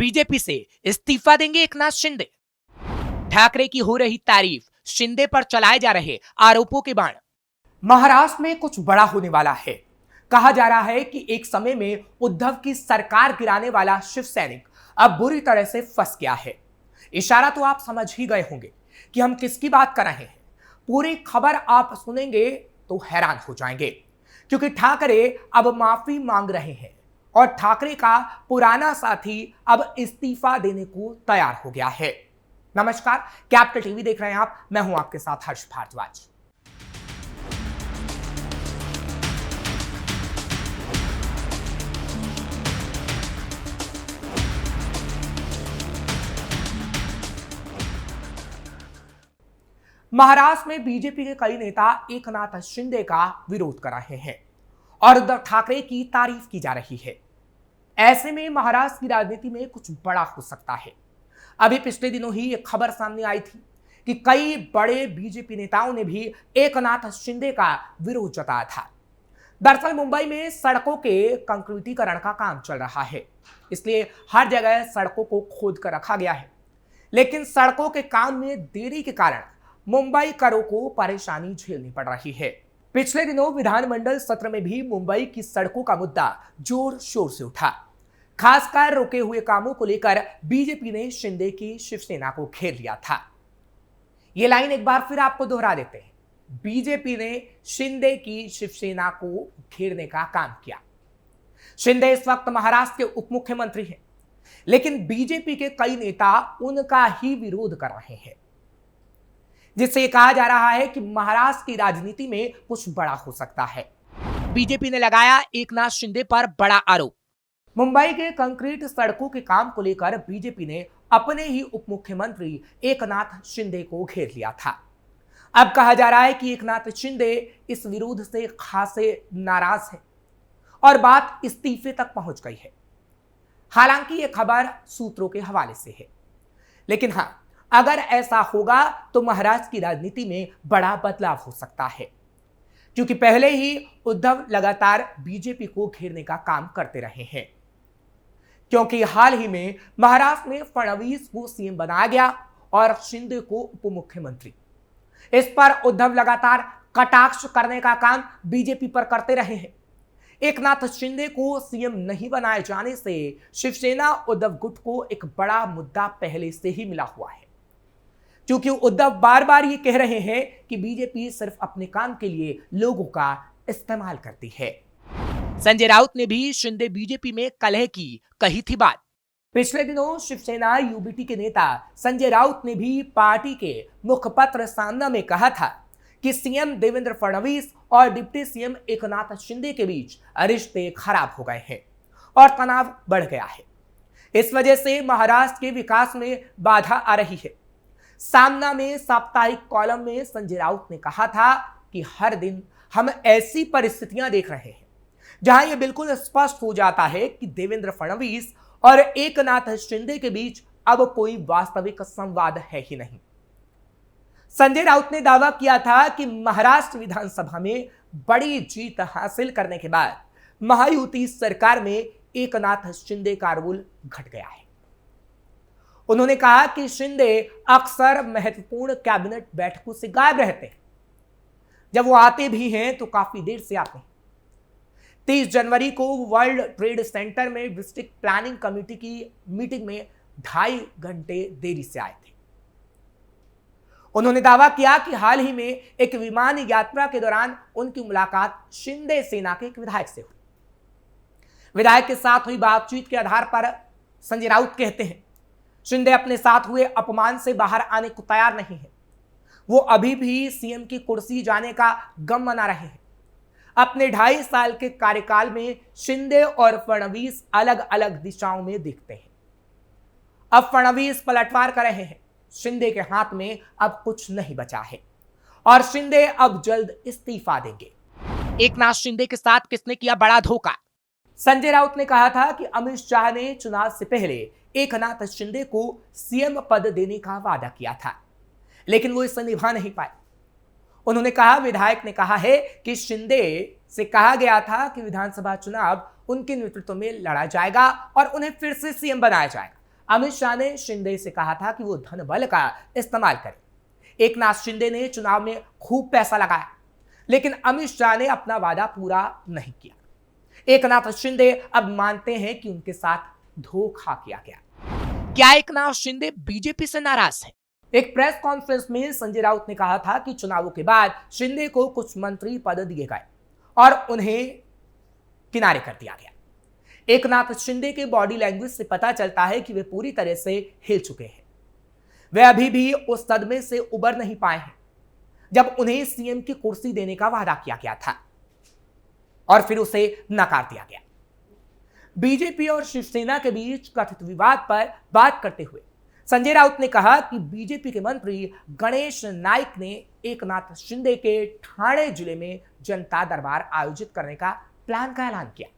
BJP से इस्तीफा देंगे एकनाथ शिंदे। ठाकरे की हो रही तारीफ, शिंदे पर चलाए जा रहे आरोपों के बाण। महाराष्ट्र में कुछ बड़ा होने वाला है। कहा जा रहा है कि एक समय में उद्धव की सरकार गिराने वाला शिव सैनिक अब बुरी तरह से फंस गया है। इशारा तो आप समझ ही गए होंगे कि हम किसकी बात कर रहे हैं। पूरी खबर आप सुनेंगे तो हैरान हो जाएंगे, क्योंकि ठाकरे अब माफी मांग रहे हैं और ठाकरे का पुराना साथी अब इस्तीफा देने को तैयार हो गया है। नमस्कार, कैपिटल टीवी देख रहे हैं आप। मैं हूं आपके साथ हर्ष भारद्वाज। महाराष्ट्र में बीजेपी के कई नेता एकनाथ शिंदे का विरोध कर रहे हैं और उद्धव ठाकरे की तारीफ की जा रही है। ऐसे में महाराष्ट्र की राजनीति में कुछ बड़ा हो सकता है। अभी पिछले दिनों ही एक खबर सामने आई थी कि कई बड़े बीजेपी नेताओं ने भी एकनाथ शिंदे का विरोध जताया था। दरअसल मुंबई में सड़कों के कंक्रीटीकरण का काम चल रहा है, इसलिए हर जगह सड़कों को खोद कर रखा गया है। लेकिन सड़कों के काम में देरी के कारण मुंबई करों को परेशानी झेलनी पड़ रही है। पिछले दिनों विधानमंडल सत्र में भी मुंबई की सड़कों का मुद्दा जोर शोर से उठा। खासकर रुके हुए कामों को लेकर बीजेपी ने शिंदे की शिवसेना को घेर लिया था। यह लाइन एक बार फिर आपको दोहरा देते हैं। बीजेपी ने शिंदे की शिवसेना को घेरने का काम किया। शिंदे इस वक्त महाराष्ट्र के उप मुख्यमंत्री हैं, लेकिन बीजेपी के कई नेता उनका ही विरोध कर रहे हैं, जिससे कहा जा रहा है कि महाराष्ट्र की राजनीति में कुछ बड़ा हो सकता है। बीजेपी ने लगाया एकनाथ शिंदे पर बड़ा आरोप। मुंबई के कंक्रीट सड़कों के काम को लेकर बीजेपी ने अपने ही उप मुख्यमंत्री एकनाथ शिंदे को घेर लिया था। अब कहा जा रहा है कि एकनाथ शिंदे इस विरोध से खासे नाराज हैं और बात इस्तीफे तक पहुंच गई है। हालांकि यह खबर सूत्रों के हवाले से है, लेकिन हां, अगर ऐसा होगा तो महाराष्ट्र की राजनीति में बड़ा बदलाव हो सकता है, क्योंकि पहले ही उद्धव लगातार बीजेपी को घेरने का काम करते रहे हैं। क्योंकि हाल ही में महाराष्ट्र में फडणवीस को सीएम बनाया गया और शिंदे को उप मुख्यमंत्री। इस पर उद्धव लगातार कटाक्ष करने का काम बीजेपी पर करते रहे हैं। एकनाथ शिंदे को सीएम नहीं बनाए जाने से शिवसेना उद्धव गुट को एक बड़ा मुद्दा पहले से ही मिला हुआ है, क्योंकि उद्धव बार बार ये कह रहे हैं कि बीजेपी सिर्फ अपने काम के लिए लोगों का इस्तेमाल करती है। संजय राउत ने भी शिंदे बीजेपी में कलह की कही थी बात। पिछले दिनों शिवसेना यूबीटी के नेता संजय राउत ने भी पार्टी के मुखपत्र सामना में कहा था कि सीएम देवेंद्र फडणवीस और डिप्टी सीएम एकनाथ शिंदे के बीच रिश्ते खराब हो गए हैं और तनाव बढ़ गया है। इस वजह से महाराष्ट्र के विकास में बाधा आ रही है। सामना में साप्ताहिक कॉलम में संजय राउत ने कहा था कि हर दिन हम ऐसी परिस्थितियां देख रहे हैं जहां यह बिल्कुल स्पष्ट हो जाता है कि देवेंद्र फडणवीस और एकनाथ शिंदे के बीच अब कोई वास्तविक संवाद है ही नहीं। संजय राउत ने दावा किया था कि महाराष्ट्र विधानसभा में बड़ी जीत हासिल करने के बाद महायुति सरकार में एकनाथ शिंदे का रोल घट गया है। उन्होंने कहा कि शिंदे अक्सर महत्वपूर्ण कैबिनेट बैठकों से गायब रहते हैं। जब वो आते भी हैं तो काफी देर से आते हैं। 30 जनवरी को वर्ल्ड ट्रेड सेंटर में डिस्ट्रिक्ट प्लानिंग कमेटी की मीटिंग में 2.5 घंटे देरी से आए थे। उन्होंने दावा किया कि हाल ही में एक विमान यात्रा के दौरान उनकी मुलाकात शिंदे सेना के एक विधायक से हुई। विधायक के साथ हुई बातचीत के आधार पर संजय राउत कहते हैं, शिंदे अपने साथ हुए अपमान से बाहर आने को तैयार नहीं है। वो अभी भी सीएम की कुर्सी जाने का गम मना रहे हैं। अपने 2.5 साल के कार्यकाल में शिंदे और फडणवीस अलग अलग दिशाओं में दिखते हैं। अब फडणवीस पलटवार कर रहे हैं। शिंदे के हाथ में अब कुछ नहीं बचा है और शिंदे अब जल्द इस्तीफा देंगे। एकनाथ शिंदे के साथ किसने किया बड़ा धोखा? संजय राउत ने कहा था कि अमित शाह ने चुनाव से पहले एकनाथ शिंदे को सीएम पद देने का वादा किया था, लेकिन वो इसे निभा नहीं पाए। उन्होंने कहा, विधायक ने कहा है कि शिंदे से कहा गया था कि विधानसभा चुनाव उनके नेतृत्व में लड़ा जाएगा और उन्हें फिर से सीएम बनाया जाएगा। अमित शाह ने शिंदे से कहा था कि वो धन बल का इस्तेमाल करे। एकनाथ शिंदे ने चुनाव में खूब पैसा लगाया, लेकिन अमित शाह ने अपना वादा पूरा नहीं किया। एकनाथ शिंदे अब मानते हैं कि उनके साथ धोखा किया गया। क्या एकनाथ शिंदे बीजेपी से नाराज हैं? एक प्रेस कॉन्फ्रेंस में संजय राउत ने कहा था कि चुनावों के बाद शिंदे को कुछ मंत्री पद दिए गए और उन्हें किनारे कर दिया गया। एकनाथ शिंदे के बॉडी लैंग्वेज से पता चलता है कि वे पूरी तरह से हिल चुके हैं। वे अभी भी उस सदमे से उबर नहीं पाए हैं जब उन्हें सीएम की कुर्सी देने का वादा किया गया था और फिर उसे नकार दिया गया। बीजेपी और शिवसेना के बीच कथित विवाद पर बात करते हुए संजय राउत ने कहा कि बीजेपी के मंत्री गणेश नाइक ने एकनाथ शिंदे के ठाणे जिले में जनता दरबार आयोजित करने का प्लान का ऐलान किया।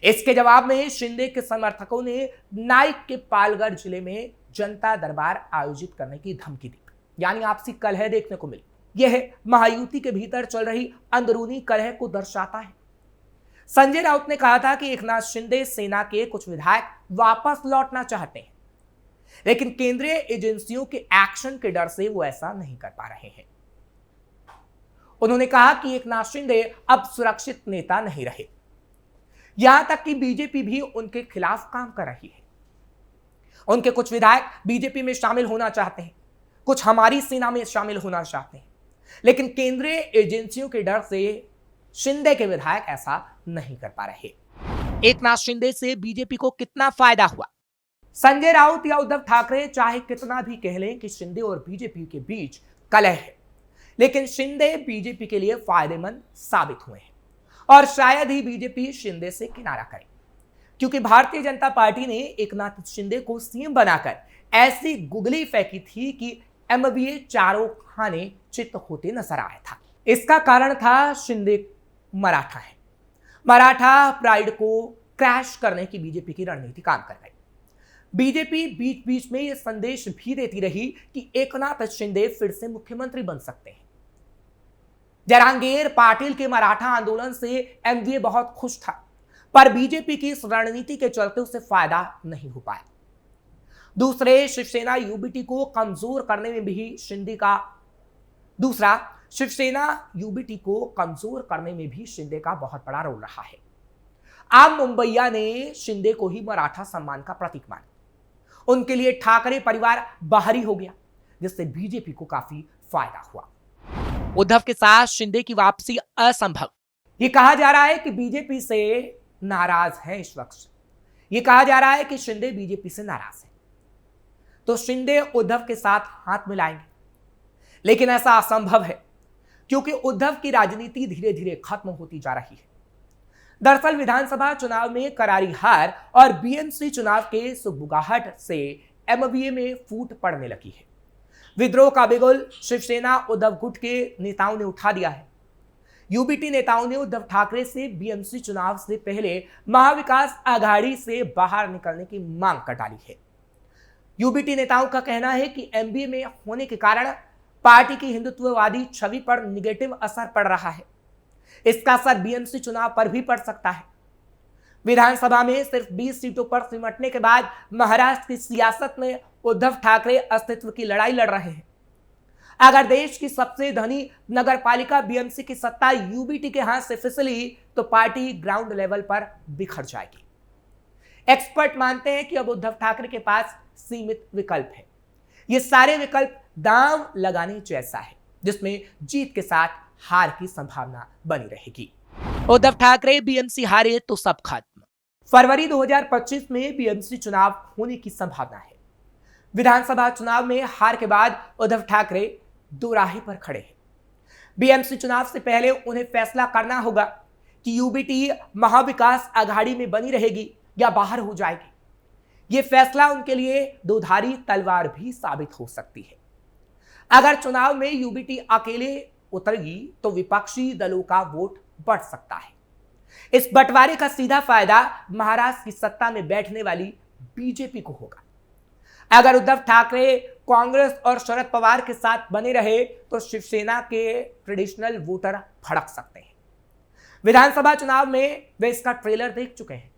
इसके जवाब में शिंदे के समर्थकों ने नाइक के पालगढ़ जिले में जनता दरबार आयोजित करने की धमकी दी, यानी आपसी कलह देखने को मिली। यह महायुति के भीतर चल रही अंदरूनी कलह को दर्शाता है। संजय राउत ने कहा था कि एकनाथ शिंदे सेना के कुछ विधायक वापस लौटना चाहते हैं, लेकिन केंद्रीय एजेंसियों के एक्शन के डर से वो ऐसा नहीं कर पा रहे हैं। उन्होंने कहा कि एकनाथ शिंदे अब सुरक्षित नेता नहीं रहे, यहां तक कि बीजेपी भी उनके खिलाफ काम कर रही है। उनके कुछ विधायक बीजेपी में शामिल होना चाहते हैं, कुछ हमारी सेना में शामिल होना चाहते हैं, लेकिन केंद्रीय एजेंसियों के डर से शिंदे के विधायक ऐसा नहीं कर पा रहे। एकनाथ शिंदे से बीजेपी को कितना फायदा हुआ? संजय राउत या उद्धव ठाकरे चाहे कितना भी कह लें कि शिंदे और बीजेपी के बीच कलह है, लेकिन शिंदे बीजेपी के लिए फायदेमंद साबित हुए हैं और शायद ही बीजेपी शिंदे से किनारा करे, क्योंकि भारतीय जनता पार्टी ने एकनाथ शिंदे को सीएम बनाकर ऐसी गुगली फेंकी थी कि एमबीए चारों खाने चित होते नजर आया था। इसका कारण था शिंदे मराठा है। मराठा प्राइड को क्रैश करने की बीजेपी की रणनीति काम कर गई। बीजेपी बीच बीच में यह संदेश भी देती रही कि एकनाथ शिंदे फिर से मुख्यमंत्री बन सकते हैं। जरांगीर पाटिल के मराठा आंदोलन से एमवीए बहुत खुश था, पर बीजेपी की इस रणनीति के चलते उसे फायदा नहीं हो पाया। दूसरे शिवसेना यूबीटी को कमजोर करने में भी शिंदे का बहुत बड़ा रोल रहा है। आम मुंबईया ने शिंदे को ही मराठा सम्मान का प्रतीक माना। उनके लिए ठाकरे परिवार बाहरी हो गया, जिससे बीजेपी को काफी फायदा हुआ। उद्धव के साथ शिंदे की वापसी असंभव। यह कहा जा रहा है कि बीजेपी से नाराज है। इस वक्त यह कहा जा रहा है कि शिंदे बीजेपी से नाराज है, तो शिंदे उद्धव के साथ हाथ मिलाएंगे, लेकिन ऐसा असंभव है क्योंकि उद्धव की राजनीति धीरे धीरे खत्म होती जा रही है। दरअसल विधानसभा चुनाव में करारी हार और बीएमसी चुनाव के सुगबुगाहट से एमवीए में फूट पड़ने लगी है। विद्रोह का बिगुल शिवसेना उद्धव गुट के नेताओं ने उठा दिया है। यूबीटी नेताओं ने उद्धव ठाकरे से बीएमसी चुनाव से पहले महाविकास आघाड़ी से बाहर निकलने की मांग कर डाली है। यूबीटी नेताओं का कहना है कि एमबीए में होने के कारण पार्टी की हिंदुत्ववादी छवि पर निगेटिव असर पड़ रहा है। इसका असर बीएमसी चुनाव पर भी पड़ सकता है। विधानसभा में सिर्फ 20 सीटों पर सिमटने के बाद महाराष्ट्र की सियासत में उद्धव ठाकरे अस्तित्व की लड़ाई लड़ रहे हैं। अगर देश की सबसे धनी नगरपालिका बीएमसी की सत्ता यूबीटी के हाथ से फिसली तो पार्टी ग्राउंड लेवल पर बिखर जाएगी। एक्सपर्ट मानते हैं कि अब उद्धव ठाकरे के पास सीमित विकल्प है। ये सारे विकल्प दांव लगाने जैसा है, जिसमें जीत के साथ हार की संभावना बनी रहेगी। उद्धव ठाकरे बीएमसी हारे तो सब खत्म। फरवरी 2025 में बीएमसी चुनाव होने की संभावना है। विधानसभा चुनाव में हार के बाद उद्धव ठाकरे दो राही पर खड़े हैं। बीएमसी चुनाव से पहले उन्हें फैसला करना होगा कि यूबीटी महाविकास आघाड़ी में बनी रहेगी या बाहर हो जाएगी। यह फैसला उनके लिए दोधारी तलवार भी साबित हो सकती है। अगर चुनाव में यूबीटी अकेले उतरेगी तो विपक्षी दलों का वोट बढ़ सकता है। इस बंटवारे का सीधा फायदा महाराष्ट्र की सत्ता में बैठने वाली बीजेपी को होगा। अगर उद्धव ठाकरे कांग्रेस और शरद पवार के साथ बने रहे तो शिवसेना के ट्रेडिशनल वोटर भड़क सकते हैं। विधानसभा चुनाव में वे इसका ट्रेलर देख चुके हैं।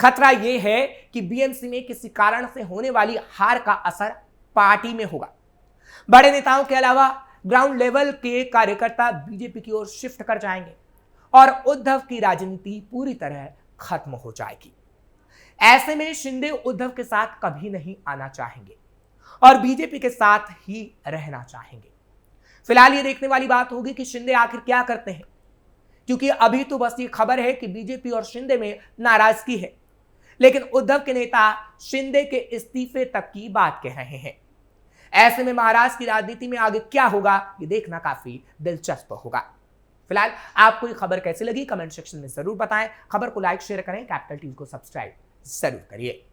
खतरा यह है कि बीएमसी में किसी कारण से होने वाली हार का असर पार्टी में होगा। बड़े नेताओं के अलावा ग्राउंड लेवल के कार्यकर्ता बीजेपी की ओर शिफ्ट कर जाएंगे और उद्धव की राजनीति पूरी तरह खत्म हो जाएगी। ऐसे में शिंदे उद्धव के साथ कभी नहीं आना चाहेंगे और बीजेपी के साथ ही रहना चाहेंगे। फिलहाल ये देखने वाली बात होगी कि शिंदे आखिर क्या करते हैं, क्योंकि अभी तो बस ये खबर है कि बीजेपी और शिंदे में नाराजगी है, लेकिन उद्धव के नेता शिंदे के इस्तीफे तक की बात कह रहे हैं। ऐसे में महाराष्ट्र की राजनीति में आगे क्या होगा, ये देखना काफी दिलचस्प होगा। फिलहाल आपको ये खबर कैसी लगी कमेंट सेक्शन में जरूर बताएं। खबर को लाइक शेयर करें, कैपिटल टीवी को सब्सक्राइब जरूर करिए।